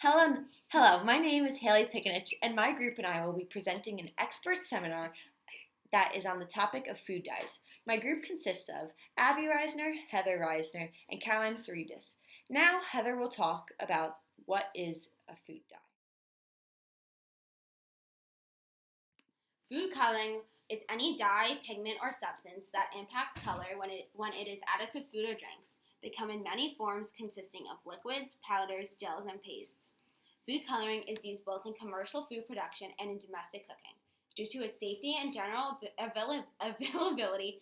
Hello. My name is Haley Pickenich, and my group and I will be presenting an expert seminar that is on the topic of food dyes. My group consists of Abby Reisner, Heather Reisner, and Caroline Saridas. Now, Heather will talk about what is a food dye. Food coloring is any dye, pigment, or substance that impacts color when it is added to food or drinks. They come in many forms consisting of liquids, powders, gels, and pastes. Food coloring is used both in commercial food production and in domestic cooking. Due to its safety and general availability,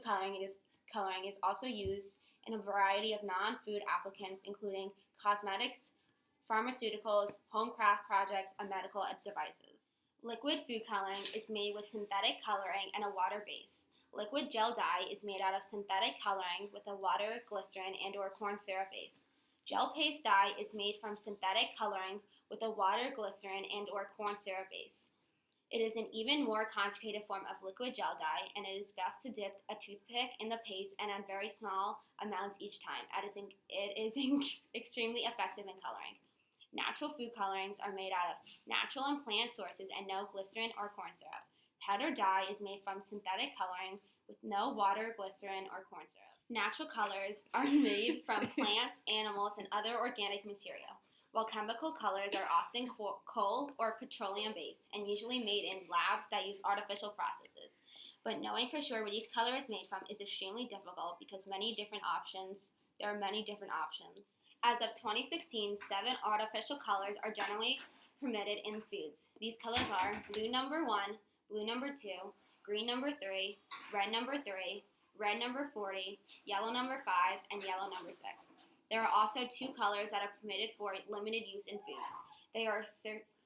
coloring is also used in a variety of non-food applicants, including cosmetics, pharmaceuticals, home craft projects, and medical devices. Liquid food coloring is made with synthetic coloring and a water base. Liquid gel dye is made out of synthetic coloring with a water, glycerin, and/or corn syrup base. Gel paste dye is made from synthetic coloring with a water, glycerin, and/or corn syrup base. It is an even more concentrated form of liquid gel dye, and it is best to dip a toothpick in the paste and add very small amounts each time. It is extremely effective in coloring. Natural food colorings are made out of natural and plant sources and no glycerin or corn syrup. Powder dye is made from synthetic coloring with no water, glycerin, or corn syrup. Natural colors are made from plants, animals, and other organic material, while chemical colors are often coal or petroleum based and usually made in labs that use artificial processes. But knowing for sure what each color is made from is extremely difficult because there are many different options. As of 2016, 7 artificial colors are generally permitted in foods. These colors are blue number 1, blue number 2, green number 3, red number 40, yellow number 5, and yellow number 6. There are also 2 colors that are permitted for limited use in foods. They are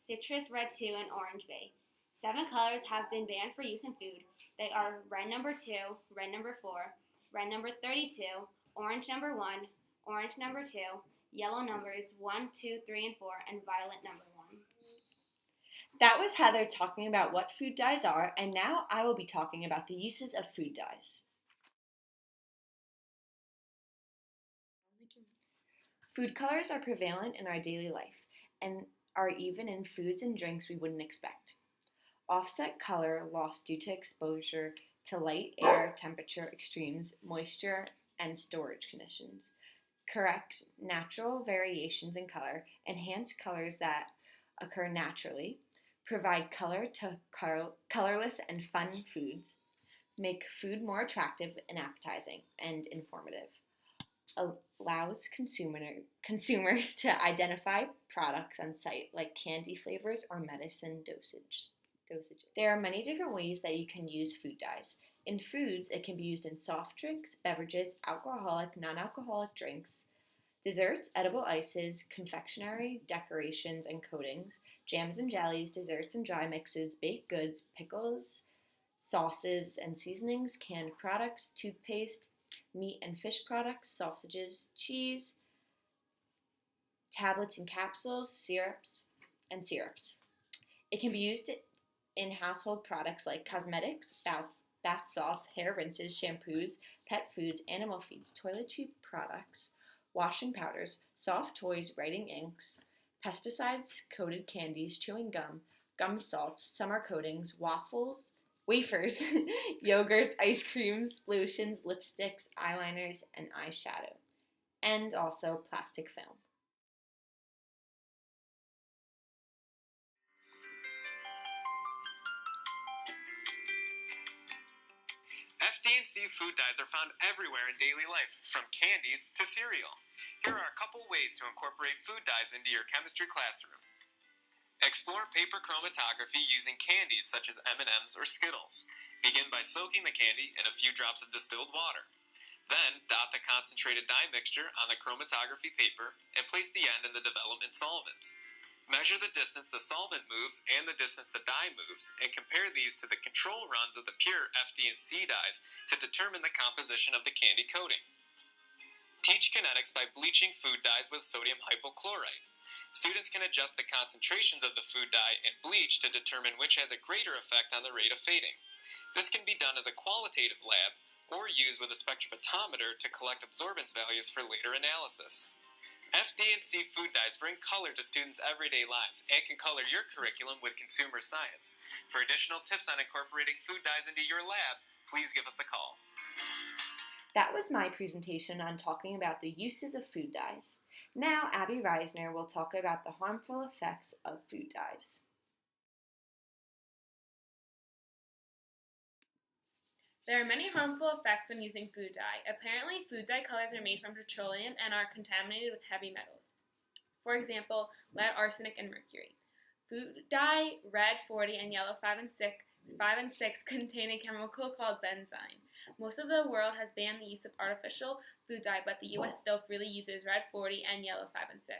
citrus red 2 and orange bay. 7 colors have been banned for use in food. They are red number 2, red number 4, red number 32, orange number 1, orange number 2, yellow numbers 1, 2, 3, and 4, and violet number 1. That was Heather talking about what food dyes are, and now I will be talking about the uses of food dyes. Food colors are prevalent in our daily life and are even in foods and drinks we wouldn't expect. Offset color lost due to exposure to light, air, temperature extremes, moisture, and storage conditions. Correct natural variations in color, enhance colors that occur naturally, provide color to colorless and fun foods, make food more attractive and appetizing and informative, allows consumers to identify products on site like candy flavors or medicine dosages. There are many different ways that you can use food dyes. In foods, it can be used in soft drinks, beverages, alcoholic, non-alcoholic drinks, desserts, edible ices, confectionery, decorations and coatings, jams and jellies, desserts and dry mixes, baked goods, pickles, sauces and seasonings, canned products, toothpaste, meat and fish products, sausages, cheese, tablets and capsules, syrups. It can be used in household products like cosmetics, bath salts, hair rinses, shampoos, pet foods, animal feeds, toiletry products, washing powders, soft toys, writing inks, pesticides, coated candies, chewing gum salts, summer coatings, wafers, yogurts, ice creams, lotions, lipsticks, eyeliners, and eyeshadow, and also plastic film. FD&C food dyes are found everywhere in daily life, from candies to cereal. Here are a couple ways to incorporate food dyes into your chemistry classroom. Explore paper chromatography using candies such as M&Ms or Skittles. Begin by soaking the candy in a few drops of distilled water. Then, dot the concentrated dye mixture on the chromatography paper and place the end in the development solvent. Measure the distance the solvent moves and the distance the dye moves, and compare these to the control runs of the pure FD&C dyes to determine the composition of the candy coating. Teach kinetics by bleaching food dyes with sodium hypochlorite. Students can adjust the concentrations of the food dye and bleach to determine which has a greater effect on the rate of fading. This can be done as a qualitative lab or used with a spectrophotometer to collect absorbance values for later analysis. FD&C food dyes bring color to students' everyday lives and can color your curriculum with consumer science. For additional tips on incorporating food dyes into your lab, please give us a call. That was my presentation on talking about the uses of food dyes. Now Abby Reisner will talk about the harmful effects of food dyes. There are many harmful effects when using food dye. Apparently, food dye colors are made from petroleum and are contaminated with heavy metals. For example, lead, arsenic, and mercury. Food dye red 40 and yellow 5 and 6 contain a chemical called benzene. Most of the world has banned the use of artificial food dye, but the US still freely uses red 40 and yellow 5 and 6.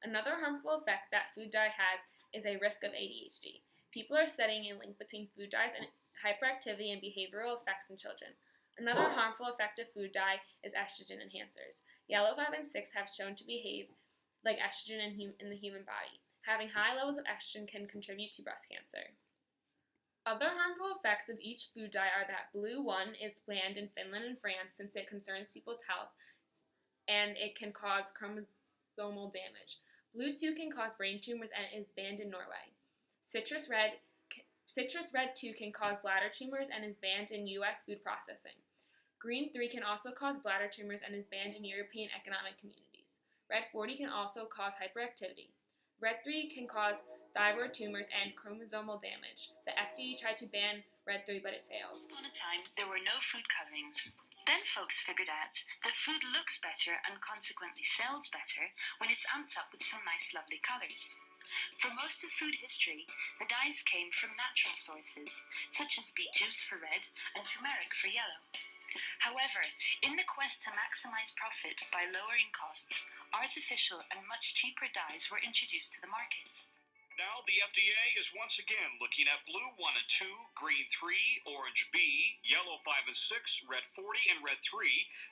Another harmful effect that food dye has is a risk of ADHD. People are studying a link between food dyes and hyperactivity and behavioral effects in children. Another harmful effect of food dye is estrogen enhancers. Yellow 5 and 6 have shown to behave like estrogen in the human body. Having high levels of estrogen can contribute to breast cancer. Other harmful effects of each food dye are that Blue 1 is banned in Finland and France since it concerns people's health and it can cause chromosomal damage. Blue 2 can cause brain tumors and is banned in Norway. Citrus Red 2 can cause bladder tumors and is banned in U.S. food processing. Green 3 can also cause bladder tumors and is banned in European economic communities. Red 40 can also cause hyperactivity. Red 3 can cause thyroid tumors and chromosomal damage. The FDA tried to ban Red 3, but it failed. Once upon a time, there were no food colorings. Then folks figured out that food looks better and consequently sells better when it's amped up with some nice lovely colors. For most of food history, the dyes came from natural sources, such as beet juice for red and turmeric for yellow. However, in the quest to maximize profit by lowering costs, artificial and much cheaper dyes were introduced to the market. Now the FDA is once again looking at blue 1 and 2, green 3, orange B, yellow 5 and 6, red 40, and red 3,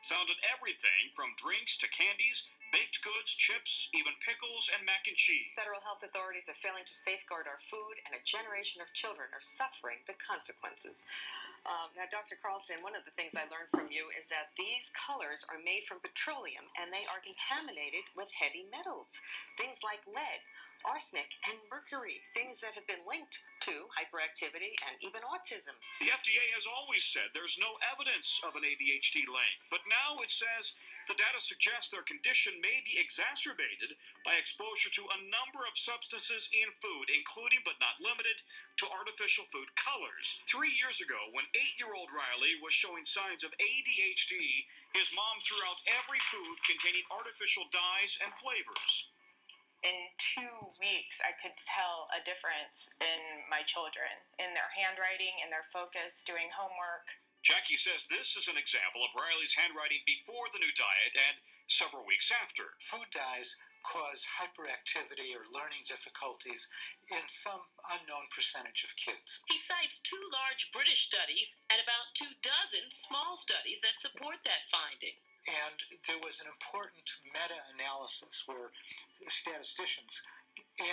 found in everything from drinks to candies, baked goods, chips, even pickles, and mac and cheese. Federal health authorities are failing to safeguard our food, and a generation of children are suffering the consequences. Now, Dr. Carlton, one of the things I learned from you is that these colors are made from petroleum, and they are contaminated with heavy metals, things like lead, arsenic, and mercury, things that have been linked to hyperactivity and even autism. The FDA has always said there's no evidence of an ADHD link, but now it says the data suggests their condition may be exacerbated by exposure to a number of substances in food, including but not limited to artificial food colors. 3 years ago, when 8-year-old Riley was showing signs of ADHD, his mom threw out every food containing artificial dyes and flavors. In 2 weeks, I could tell a difference in my children, in their handwriting, in their focus, doing homework. Jackie says this is an example of Riley's handwriting before the new diet and several weeks after. Food dyes cause hyperactivity or learning difficulties in some unknown percentage of kids. He cites 2 large British studies and about 24 small studies that support that finding. And there was an important meta-analysis where statisticians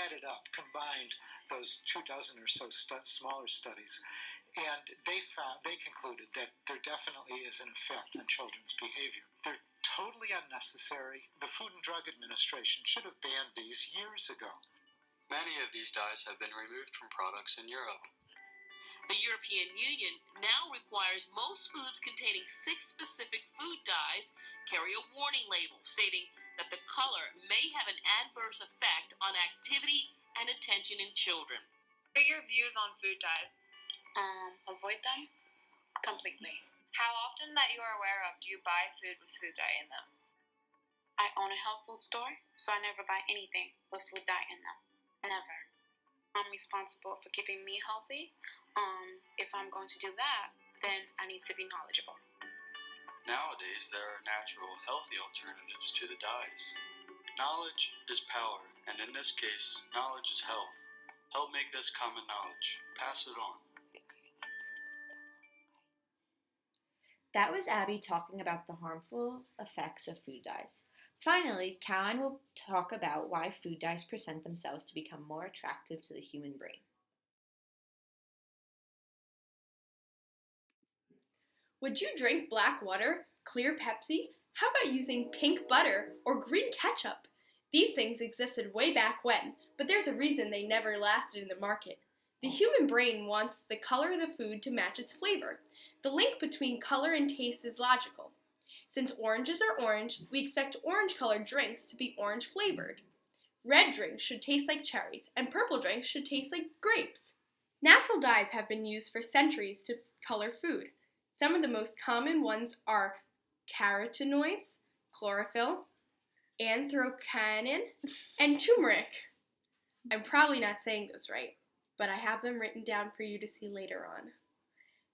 added up, combined those 24 or so smaller studies, and they concluded that there definitely is an effect on children's behavior. They're totally unnecessary. The Food and Drug Administration should have banned these years ago. Many of these dyes have been removed from products in Europe. The European Union now requires most foods containing 6 specific food dyes carry a warning label stating that the color may have an adverse effect on activity and attention in children. What are your views on food dyes? Avoid them completely. How often that you are aware of do you buy food with food dye in them? I own a health food store, so I never buy anything with food dye in them. Never. I'm responsible for keeping me healthy. If I'm going to do that, then I need to be knowledgeable. Nowadays, there are natural, healthy alternatives to the dyes. Knowledge is power, and in this case, knowledge is health. Help make this common knowledge. Pass it on. That was Abby talking about the harmful effects of food dyes. Finally, Caroline will talk about why food dyes present themselves to become more attractive to the human brain. Would you drink black water, clear Pepsi? How about using pink butter or green ketchup? These things existed way back when, but there's a reason they never lasted in the market. The human brain wants the color of the food to match its flavor. The link between color and taste is logical. Since oranges are orange, we expect orange-colored drinks to be orange-flavored. Red drinks should taste like cherries, and purple drinks should taste like grapes. Natural dyes have been used for centuries to color food. Some of the most common ones are carotenoids, chlorophyll, anthocyanin, and turmeric. I'm probably not saying those right, but I have them written down for you to see later on.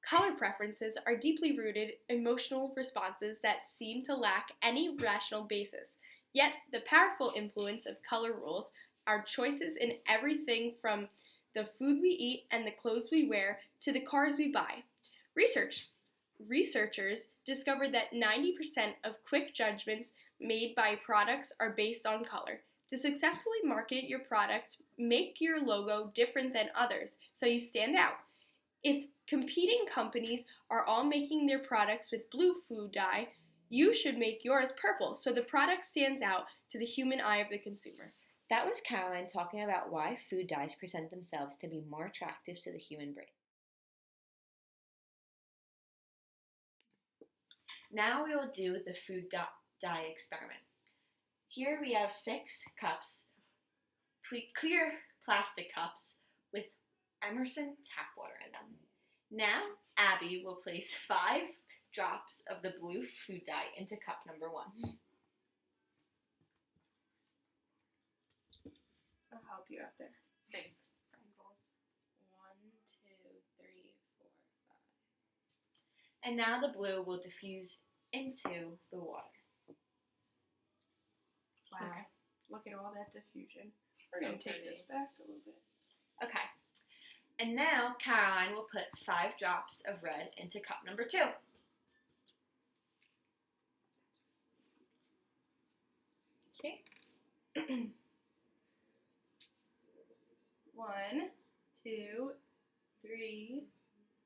Color preferences are deeply rooted emotional responses that seem to lack any rational basis. Yet, the powerful influence of color rules are choices in everything from the food we eat and the clothes we wear to the cars we buy. Researchers discovered that 90% of quick judgments made by products are based on color. To successfully market your product, make your logo different than others so you stand out. If competing companies are all making their products with blue food dye, you should make yours purple so the product stands out to the human eye of the consumer. That was Caroline talking about why food dyes present themselves to be more attractive to the human brain. Now we will do the food dye experiment. Here we have 6 cups, clear plastic cups with Emerson tap water in them. Now Abby will place 5 drops of the blue food dye into cup number 1. I'll help you out there. Thanks. 1, 2, 3, 4, 5. And now the blue will diffuse into the water. Wow. Okay. Look at all that diffusion. We're going to take this back a little bit. Okay. And now Caroline will put 5 drops of red into cup number 2. Okay. 1, 2, 3,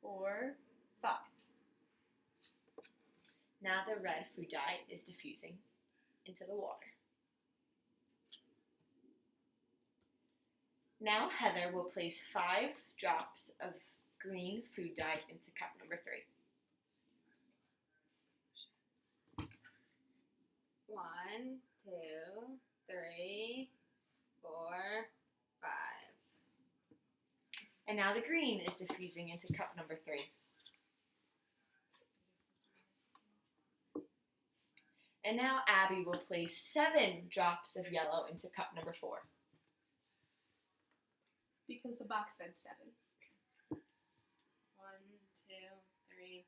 4, 5. Now the red food dye is diffusing into the water. Now Heather will place 5 drops of green food dye into cup number 3. 1, 2, 3, 4, 5. And now the green is diffusing into cup number 3. And now Abby will place 7 drops of yellow into cup number 4. Because the box said 7. 1, 2, 3,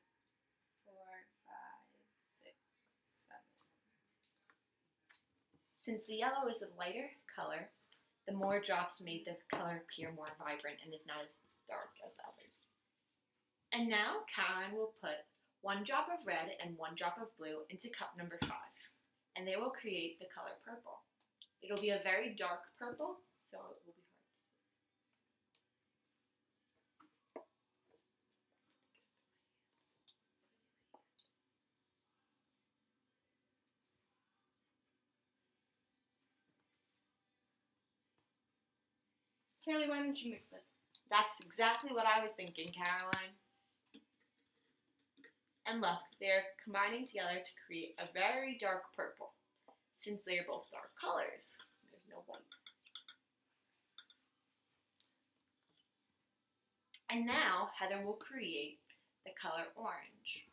4, 5, 6, 7. Since the yellow is a lighter color, the more drops made the color appear more vibrant and is not as dark as the others. And now Caroline will put 1 drop of red and 1 drop of blue into cup number 5, and they will create the color purple. It'll be a very dark purple, so it will be hard to see. Haley, why don't you mix it? That's exactly what I was thinking, Caroline. And look, they're combining together to create a very dark purple, since they are both dark colors. There's no white. And now Heather will create the color orange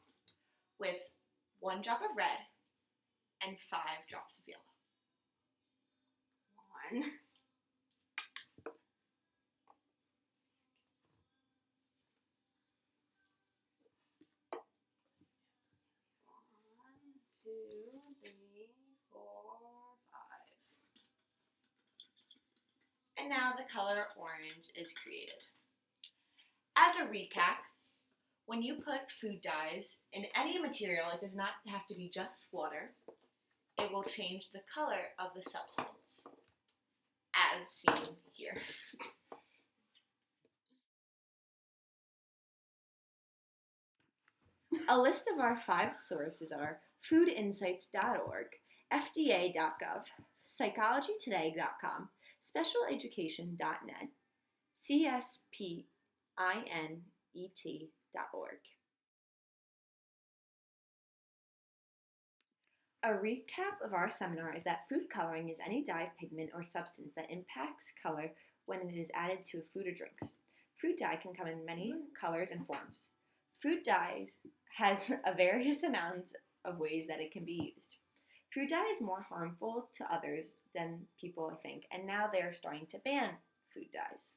with 1 drop of red and 5 drops of yellow. 1. 2, 3, 4, 5. And now the color orange is created. As a recap, when you put food dyes in any material, it does not have to be just water. It will change the color of the substance, as seen here. A list of our 5 sources are foodinsights.org, FDA.gov, psychologytoday.com, specialeducation.net, cspinet.org. A recap of our seminar is that food coloring is any dye, pigment, or substance that impacts color when it is added to a food or drinks. Food dye can come in many colors and forms. Food dyes has a various amounts of ways that it can be used. Food dye is more harmful to others than people think, and now they are starting to ban food dyes.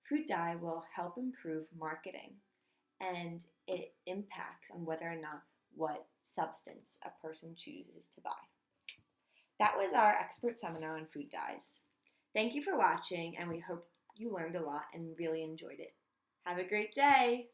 Food dye will help improve marketing, and it impacts on whether or not what substance a person chooses to buy. That was our expert seminar on food dyes. Thank you for watching, and we hope you learned a lot and really enjoyed it. Have a great day!